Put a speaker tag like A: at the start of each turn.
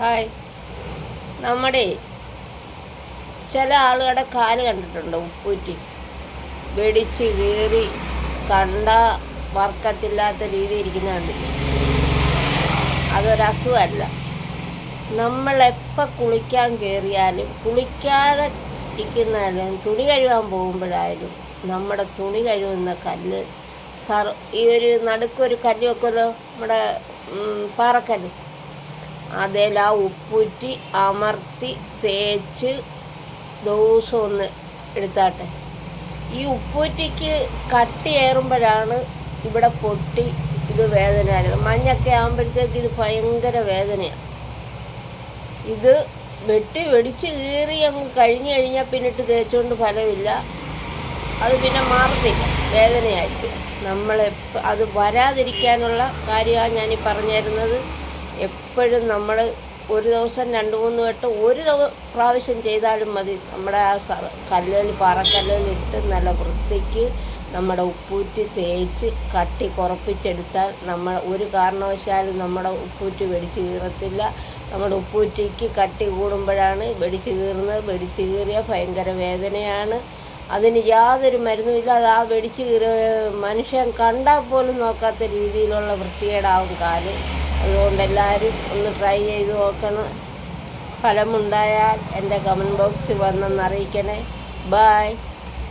A: Hi. നമ്മുടെ ചില ആളുകളുടെ കാല് കണ്ടിട്ടുണ്ടോ? ഉപ്പൂറ്റി വെടിച്ച് കീറി കണ്ട വർക്കത്തില്ലാത്ത രീതി ഇരിക്കുന്ന കണ്ടില്ലേ? അതൊരസുഖമല്ല. നമ്മളെപ്പോൾ കുളിക്കാൻ കയറിയാലും കുളിക്കാതെ ഇരിക്കുന്നാലും തുണി കഴുകാൻ പോകുമ്പോഴായാലും നമ്മുടെ തുണി കഴുകുന്ന കല്ല് ഈ ഒരു നടുക്കൊരു കല്ല് വെക്കുമല്ലോ, നമ്മുടെ പാറക്കല്ല്, അതിൽ ആ ഉപ്പൂറ്റി അമർത്തി തേച്ച് ദിവസം ഒന്ന് എടുത്താട്ടെ. ഈ ഉപ്പൂറ്റിക്ക് കട്ടിയേറുമ്പോഴാണ് ഇവിടെ പൊട്ടി ഇത് വേദനയായത്. മഞ്ഞൊക്കെ ആകുമ്പോഴത്തേക്ക് ഇത് ഭയങ്കര വേദനയാണ്. ഇത് വെടിച്ച് കീറി അങ്ങ് കഴിഞ്ഞ് കഴിഞ്ഞാൽ പിന്നിട്ട് തേച്ചുകൊണ്ട് ഫലമില്ല. അത് പിന്നെ മാറത്തില്ല, വേദനയായിരിക്കും. അത് വരാതിരിക്കാനുള്ള കാര്യമാണ് ഞാനീ പറഞ്ഞു തരുന്നത്. എപ്പോഴും നമ്മൾ ഒരു ദിവസം 2-3 വട്ടം പ്രാവശ്യം ചെയ്താലും മതി. നമ്മുടെ ആ പാറക്കല്ലിലിട്ട് നല്ല വൃത്തിക്ക് നമ്മുടെ ഉപ്പൂറ്റി തേച്ച് കട്ടി കുറപ്പിച്ചെടുത്താൽ നമ്മൾ ഒരു കാരണവശാലും നമ്മുടെ ഉപ്പൂറ്റി വെടിച്ച് കീറത്തില്ല. നമ്മുടെ ഉപ്പൂറ്റിക്ക് കട്ടി കൂടുമ്പോഴാണ് വെടിച്ച് കീറുന്നത്. വെടിച്ച് കീറിയാൽ ഭയങ്കര വേദനയാണ്. അതിന് യാതൊരു മരുന്നുമില്ല. അത് ആ വെടിച്ച് കീറിയ മനുഷ്യൻ കണ്ടാൽ പോലും നോക്കാത്ത രീതിയിലുള്ള വൃത്തികേടാവും കാല്. അതുകൊണ്ട് എല്ലാവരും ഒന്ന് ട്രൈ ചെയ്ത് നോക്കണം. ഫലമുണ്ടായാൽ എൻ്റെ കമൻറ്റ് ബോക്സിൽ വന്നെന്ന് അറിയിക്കണേ. ബായ്.